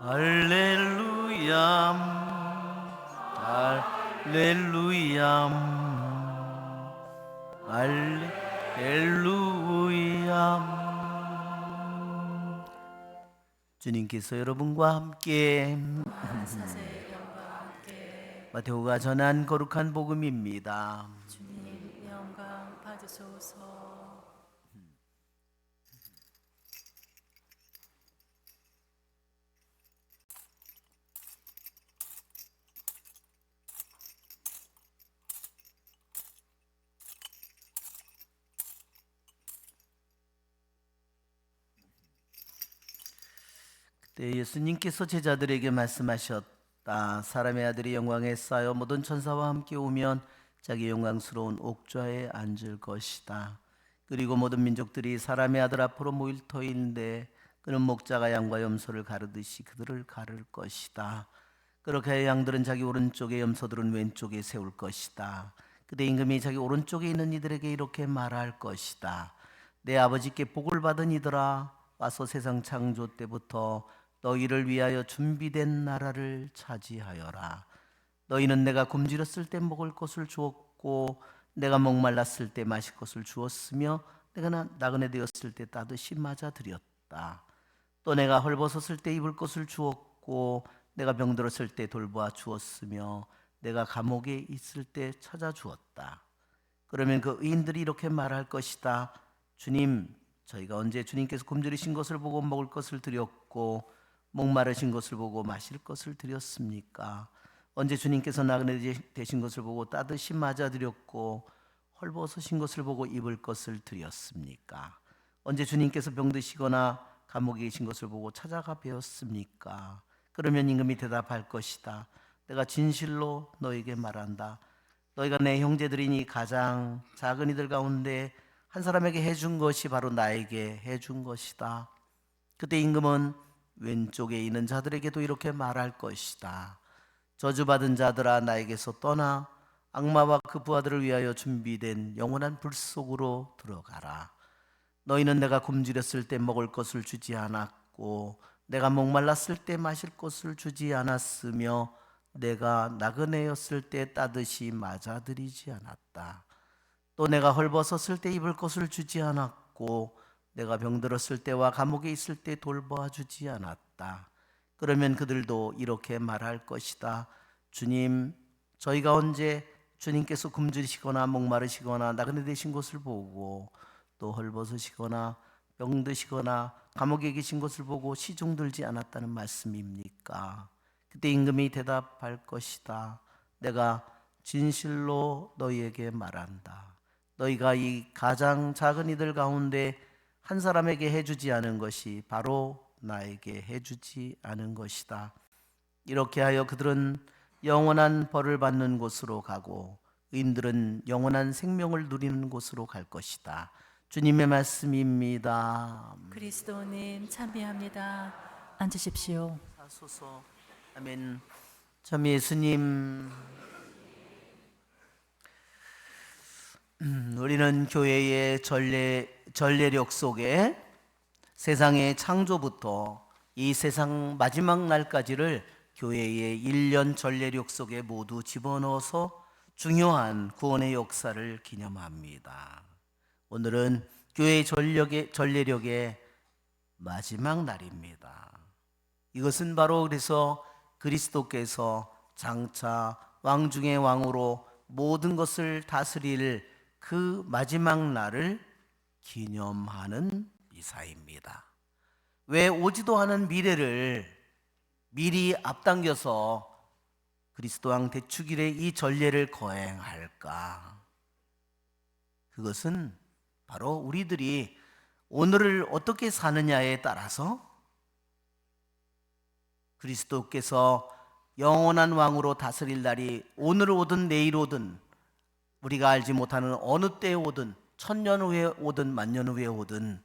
할렐루야, 할렐루야, 할렐루야. 주님께서 여러분과 함께 사세의 영과 함께 마테오가 전한 거룩한 복음입니다. 주님 영광 받으소서. 그때 예수님께서 제자들에게 말씀하셨다. 사람의 아들이 영광에 쌓여 모든 천사와 함께 오면 자기 영광스러운 옥좌에 앉을 것이다. 그리고 모든 민족들이 사람의 아들 앞으로 모일 터인데 그는 목자가 양과 염소를 가르듯이 그들을 가를 것이다. 그렇게 하여 양들은 자기 오른쪽에 염소들은 왼쪽에 세울 것이다. 그때 임금이 자기 오른쪽에 있는 이들에게 이렇게 말할 것이다. 내 아버지께 복을 받은 이들아, 와서 세상 창조 때부터 너희를 위하여 준비된 나라를 차지하여라. 너희는 내가 굶주렸을 때 먹을 것을 주었고 내가 목말랐을 때 마실 것을 주었으며 내가 나그네 되었을 때 따뜻이 맞아 드렸다. 또 내가 헐벗었을 때 입을 것을 주었고 내가 병들었을 때 돌보아 주었으며 내가 감옥에 있을 때 찾아 주었다. 그러면 그 의인들이 이렇게 말할 것이다. 주님, 저희가 언제 주님께서 굶주리신 것을 보고 먹을 것을 드렸고 목마르신 것을 보고 마실 것을 드렸습니까? 언제 주님께서 나그네 되신 것을 보고 따뜻이 맞아 드렸고 헐벗으신 것을 보고 입을 것을 드렸습니까? 언제 주님께서 병드시거나 감옥에 계신 것을 보고 찾아가 뵈었습니까? 그러면 임금이 대답할 것이다. 내가 진실로 너에게 말한다. 너희가 내 형제들이니 가장 작은 이들 가운데 한 사람에게 해준 것이 바로 나에게 해준 것이다. 그때 임금은 왼쪽에 있는 자들에게도 이렇게 말할 것이다. 저주받은 자들아, 나에게서 떠나 악마와 그 부하들을 위하여 준비된 영원한 불 속으로 들어가라. 너희는 내가 굶주렸을 때 먹을 것을 주지 않았고 내가 목말랐을 때 마실 것을 주지 않았으며 내가 나그네였을 때 따뜻이 맞아들이지 않았다. 또 내가 헐벗었을 때 입을 것을 주지 않았고 내가 병들었을 때와 감옥에 있을 때 돌보아 주지 않았다. 그러면 그들도 이렇게 말할 것이다. 주님, 저희가 언제 주님께서 굶주리시거나 목마르시거나 나그네 되신 것을 보고 또 헐벗으시거나 병드시거나 감옥에 계신 것을 보고 시중 들지 않았다는 말씀입니까? 그때 임금이 대답할 것이다. 내가 진실로 너희에게 말한다. 너희가 이 가장 작은 이들 가운데 한 사람에게 해주지 않은 것이 바로 나에게 해주지 않은 것이다. 이렇게 하여 그들은 영원한 벌을 받는 곳으로 가고 의인들은 영원한 생명을 누리는 곳으로 갈 것이다. 주님의 말씀입니다. 그리스도님 참배합니다. 앉으십시오. 하소서. 아멘. 참 예수님, 우리는 교회의 전례력 속에 세상의 창조부터 이 세상 마지막 날까지를 교회의 1년 전례력 속에 모두 집어넣어서 중요한 구원의 역사를 기념합니다. 오늘은 교회의 전례력의 마지막 날입니다. 이것은 바로 그래서 그리스도께서 장차 왕 중의 왕으로 모든 것을 다스릴 그 마지막 날을 기념하는 미사입니다. 왜 오지도 않은 미래를 미리 앞당겨서 그리스도 왕 대축일에 이 전례를 거행할까? 그것은 바로 우리들이 오늘을 어떻게 사느냐에 따라서 그리스도께서 영원한 왕으로 다스릴 날이 오늘 오든 내일 오든 우리가 알지 못하는 어느 때에 오든 천년 후에 오든 만년 후에 오든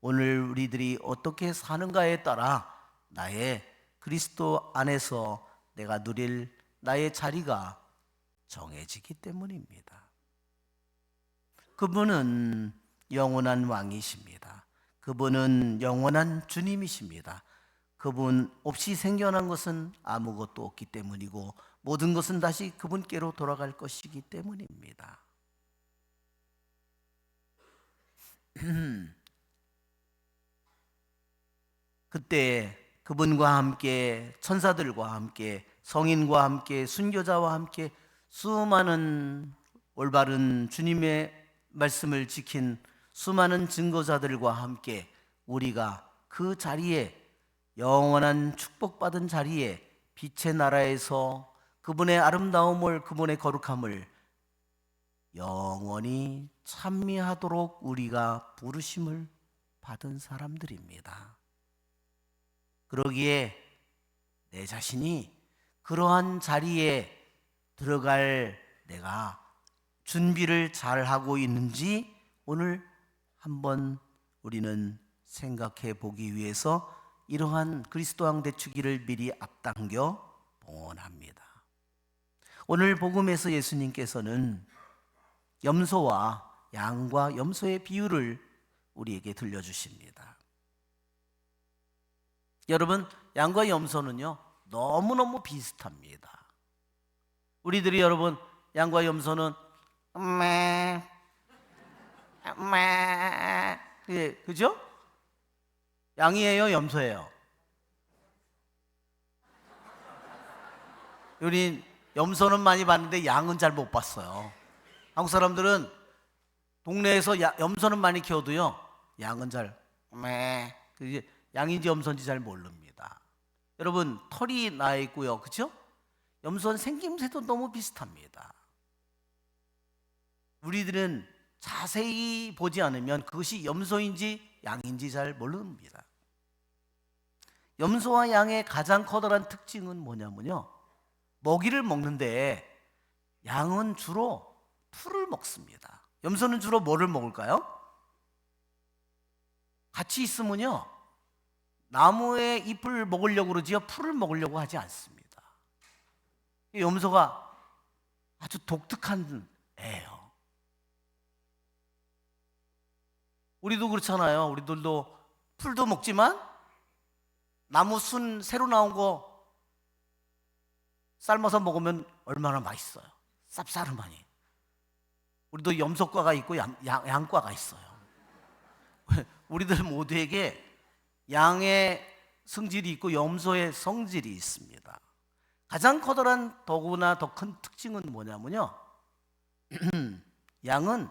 오늘 우리들이 어떻게 사는가에 따라 나의 그리스도 안에서 내가 누릴 나의 자리가 정해지기 때문입니다. 그분은 영원한 왕이십니다. 그분은 영원한 주님이십니다. 그분 없이 생겨난 것은 아무것도 없기 때문이고 모든 것은 다시 그분께로 돌아갈 것이기 때문입니다. 그때 그분과 함께 천사들과 함께 성인과 함께 순교자와 함께 수많은 올바른 주님의 말씀을 지킨 수많은 증거자들과 함께 우리가 그 자리에 영원한 축복받은 자리에 빛의 나라에서 그분의 아름다움을 그분의 거룩함을 영원히 찬미하도록 우리가 부르심을 받은 사람들입니다. 그러기에 내 자신이 그러한 자리에 들어갈 내가 준비를 잘 하고 있는지 오늘 한번 우리는 생각해 보기 위해서 이러한 그리스도왕 대축일을 미리 앞당겨 봉헌합니다. 오늘 복음에서 예수님께서는 염소와 양과 염소의 비유를 우리에게 들려주십니다. 여러분, 양과 염소는요 너무너무 비슷합니다. 우리들이 여러분 양과 염소는 예, 그죠? 양이에요, 염소예요? 우리 염소는 많이 봤는데 양은 잘 못 봤어요. 한국 사람들은 동네에서 염소는 많이 키워도요 양은 잘 양인지 염소인지 잘 모릅니다. 여러분, 털이 나 있고요, 그렇죠? 염소는 생김새도 너무 비슷합니다. 우리들은 자세히 보지 않으면 그것이 염소인지 양인지 잘 모릅니다. 염소와 양의 가장 커다란 특징은 뭐냐면요, 먹이를 먹는데 양은 주로 풀을 먹습니다. 염소는 주로 뭐를 먹을까요? 같이 있으면요 나무의 잎을 먹으려고 그러지요 풀을 먹으려고 하지 않습니다. 염소가 아주 독특한 애예요. 우리도 그렇잖아요. 우리들도 풀도 먹지만 나무 순 새로 나온 거 삶아서 먹으면 얼마나 맛있어요. 쌉싸름하니. 우리도 염소과가 있고 양과가 있어요. 우리들 모두에게 양의 성질이 있고 염소의 성질이 있습니다. 가장 커다란 더구나 더 큰 특징은 뭐냐면요 양은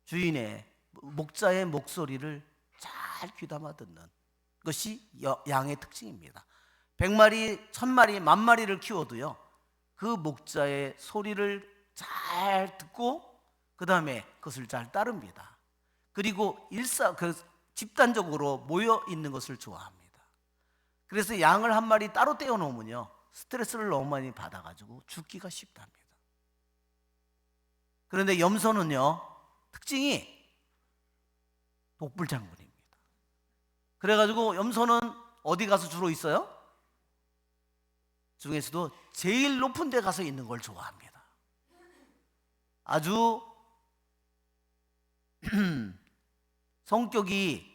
주인의 목자의 목소리를 잘 귀담아 듣는 것이 양의 특징입니다. 100마리, 1000마리, 10,000마리를 키워도요 그 목자의 소리를 잘 듣고 그 다음에 그것을 잘 따릅니다. 그리고 집단적으로 모여 있는 것을 좋아합니다. 그래서 양을 한 마리 따로 떼어 놓으면요 스트레스를 너무 많이 받아가지고 죽기가 쉽답니다. 그런데 염소는요 특징이 독불장군입니다. 그래가지고 염소는 어디 가서 주로 있어요? 중에서도 제일 높은 데 가서 있는 걸 좋아합니다. 아주 성격이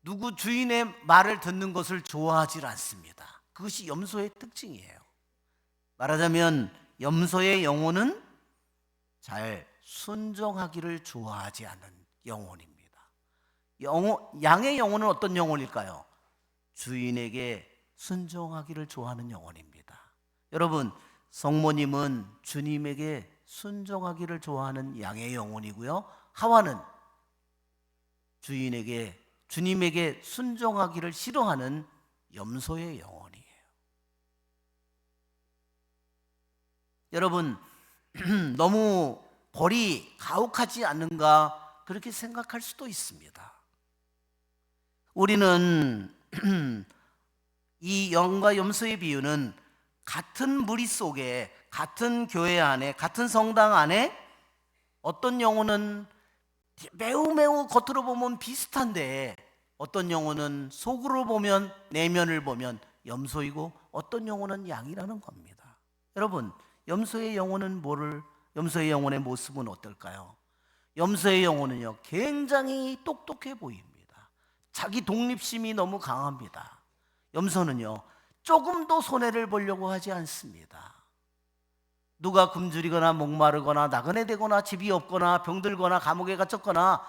누구 주인의 말을 듣는 것을 좋아하지 않습니다. 그것이 염소의 특징이에요. 말하자면 염소의 영혼은 잘 순종하기를 좋아하지 않는 영혼입니다. 양의 영혼은 어떤 영혼일까요? 주인에게 순종하기를 좋아하는 영혼입니다. 여러분, 성모님은 주님에게 순종하기를 좋아하는 양의 영혼이고요, 하와는 주님에게 순종하기를 싫어하는 염소의 영혼이에요. 여러분, 너무 벌이 가혹하지 않는가 그렇게 생각할 수도 있습니다. 우리는 이 양과 염소의 비유는 같은 무리 속에, 같은 교회 안에, 같은 성당 안에 어떤 영혼은 매우 겉으로 보면 비슷한데 어떤 영혼은 속으로 보면, 내면을 보면 염소이고 어떤 영혼은 양이라는 겁니다. 여러분, 염소의 영혼의 모습은 어떨까요? 염소의 영혼은요 굉장히 똑똑해 보입니다. 자기 독립심이 너무 강합니다. 염소는요, 조금도 손해를 보려고 하지 않습니다. 누가 굶주리거나 목마르거나 나그네 되거나 집이 없거나 병들거나 감옥에 갇혔거나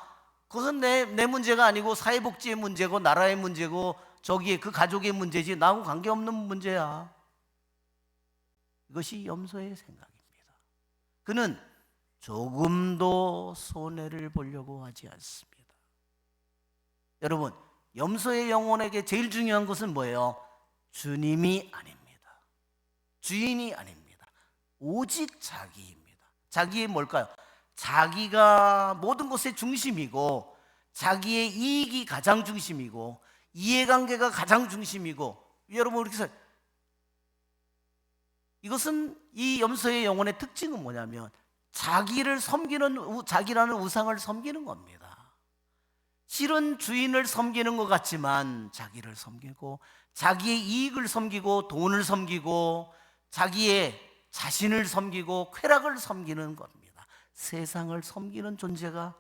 그것은 내 문제가 아니고 사회복지의 문제고 나라의 문제고 저기에 그 가족의 문제지 나하고 관계없는 문제야. 이것이 염소의 생각입니다. 그는 조금도 손해를 보려고 하지 않습니다. 여러분, 염소의 영혼에게 제일 중요한 것은 뭐예요? 주님이 아닙니다. 주인이 아닙니다. 오직 자기입니다. 자기의 뭘까요? 자기가 모든 것의 중심이고 자기의 이익이 가장 중심이고 이해관계가 가장 중심이고, 여러분 이렇게 이것은 이 염소의 영혼의 특징은 뭐냐면 자기를 섬기는, 자기라는 우상을 섬기는 겁니다. 실은 주인을 섬기는 것 같지만 자기를 섬기고 자기의 이익을 섬기고 돈을 섬기고 자기의 자신을 섬기고 쾌락을 섬기는 겁니다. 세상을 섬기는 존재가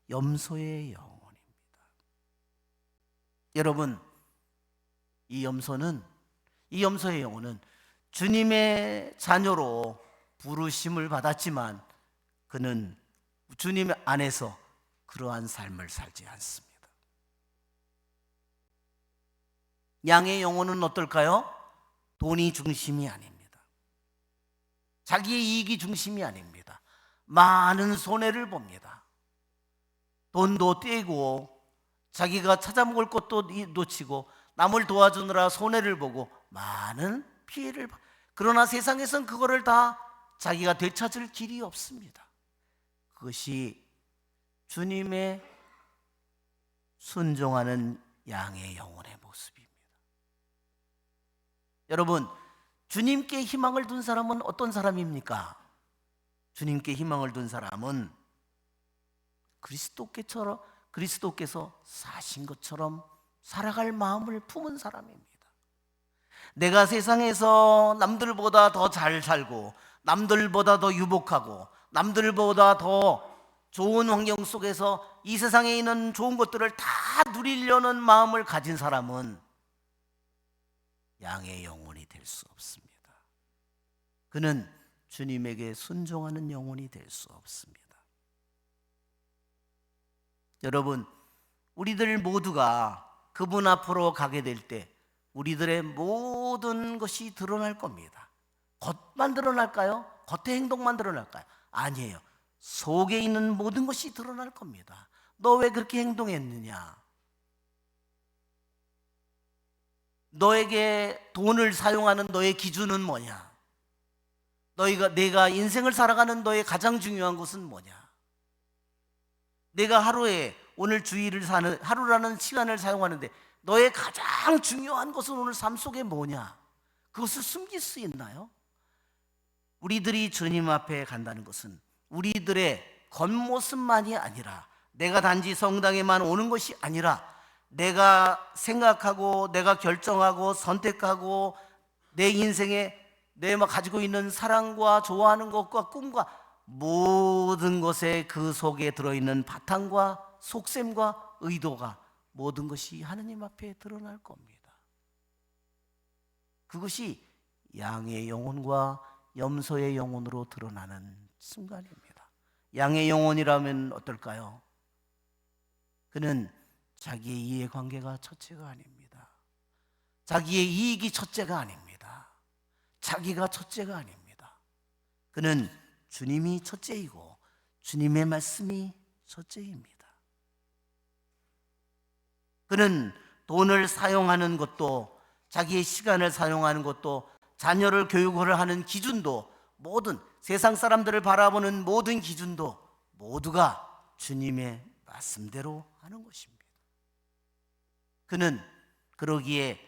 염소의 영혼입니다. 여러분, 이 염소의 영혼은 주님의 자녀로 부르심을 받았지만 그는 주님 안에서 그러한 삶을 살지 않습니다. 양의 영혼은 어떨까요? 돈이 중심이 아닙니다. 자기의 이익이 중심이 아닙니다. 많은 손해를 봅니다. 돈도 떼고 자기가 찾아먹을 것도 놓치고 남을 도와주느라 손해를 보고 많은 피해를. 그러나 세상에선 그거를 다 자기가 되찾을 길이 없습니다. 그것이 주님의 순종하는 양의 영혼의 모습입니다. 여러분, 주님께 희망을 둔 사람은 어떤 사람입니까? 주님께 희망을 둔 사람은 그리스도께서 사신 것처럼 살아갈 마음을 품은 사람입니다. 내가 세상에서 남들보다 더 잘 살고 남들보다 더 유복하고 남들보다 더 좋은 환경 속에서 이 세상에 있는 좋은 것들을 다 누리려는 마음을 가진 사람은 양의 영혼이 될 수 없습니다. 그는 주님에게 순종하는 영혼이 될 수 없습니다. 여러분, 우리들 모두가 그분 앞으로 가게 될 때 우리들의 모든 것이 드러날 겁니다. 겉만 드러날까요? 겉의 행동만 드러날까요? 아니에요. 속에 있는 모든 것이 드러날 겁니다. 너 왜 그렇게 행동했느냐? 너에게 돈을 사용하는 너의 기준은 뭐냐? 내가 인생을 살아가는 너의 가장 중요한 것은 뭐냐? 내가 하루에 오늘 주일을 사는 하루라는 시간을 사용하는데 너의 가장 중요한 것은 오늘 삶 속에 뭐냐? 그것을 숨길 수 있나요? 우리들이 주님 앞에 간다는 것은 우리들의 겉모습만이 아니라, 내가 단지 성당에만 오는 것이 아니라 내가 생각하고 내가 결정하고 선택하고 내 인생에 내가 가지고 있는 사랑과 좋아하는 것과 꿈과 모든 것에 그 속에 들어있는 바탕과 속셈과 의도가 모든 것이 하느님 앞에 드러날 겁니다. 그것이 양의 영혼과 염소의 영혼으로 드러나는 순간입니다. 양의 영혼이라면 어떨까요? 그는 자기의 이해관계가 첫째가 아닙니다. 자기의 이익이 첫째가 아닙니다. 자기가 첫째가 아닙니다. 그는 주님이 첫째이고 주님의 말씀이 첫째입니다. 그는 돈을 사용하는 것도, 자기의 시간을 사용하는 것도, 자녀를 교육을 하는 기준도, 모든 세상 사람들을 바라보는 모든 기준도 모두가 주님의 말씀대로 하는 것입니다. 그는 그러기에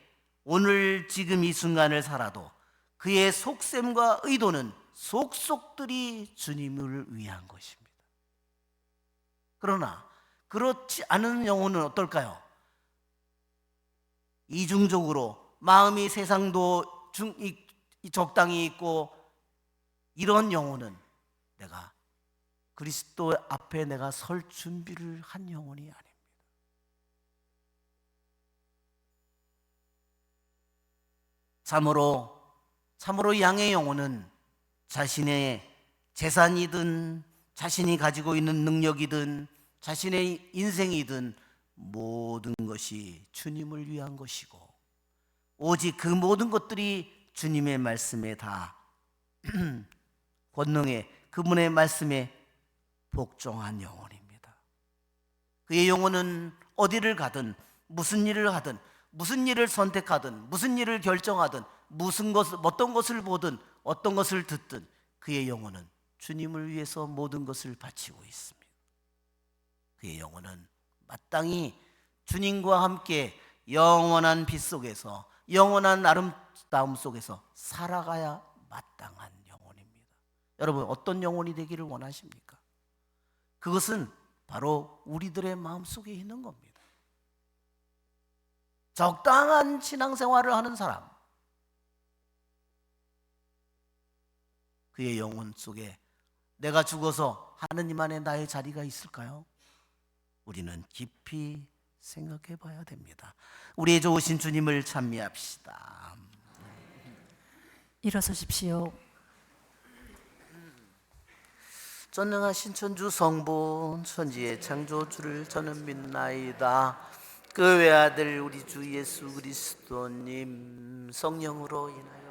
오늘 지금 이 순간을 살아도 그의 속셈과 의도는 속속들이 주님을 위한 것입니다. 그러나 그렇지 않은 영혼은 어떨까요? 이중적으로 마음이 세상도 적당히 있고, 이런 영혼은 내가 그리스도 앞에 내가 설 준비를 한 영혼이 아닙니다. 참으로 양의 영혼은 자신의 재산이든 자신이 가지고 있는 능력이든 자신의 인생이든 모든 것이 주님을 위한 것이고, 오직 그 모든 것들이 주님의 말씀에 다 권능에, 그분의 말씀에 복종한 영혼입니다. 그의 영혼은 어디를 가든, 무슨 일을 하든, 무슨 일을 선택하든, 무슨 일을 결정하든, 어떤 것을 보든, 어떤 것을 듣든 그의 영혼은 주님을 위해서 모든 것을 바치고 있습니다. 그의 영혼은 마땅히 주님과 함께 영원한 빛 속에서, 영원한 아름다움 속에서 살아가야 마땅한 영혼입니다. 여러분, 어떤 영혼이 되기를 원하십니까? 그것은 바로 우리들의 마음속에 있는 겁니다. 적당한 신앙생활을 하는 사람, 그의 영혼 속에 내가 죽어서 하느님 안에 나의 자리가 있을까요? 우리는 깊이 생각해 봐야 됩니다. 우리의 좋으신 주님을 찬미합시다. 일어서십시오. 전능하신 천주 성부 천지의 창조주를 저는 믿나이다. 그 외아들 우리 주 예수 그리스도님 성령으로 인하여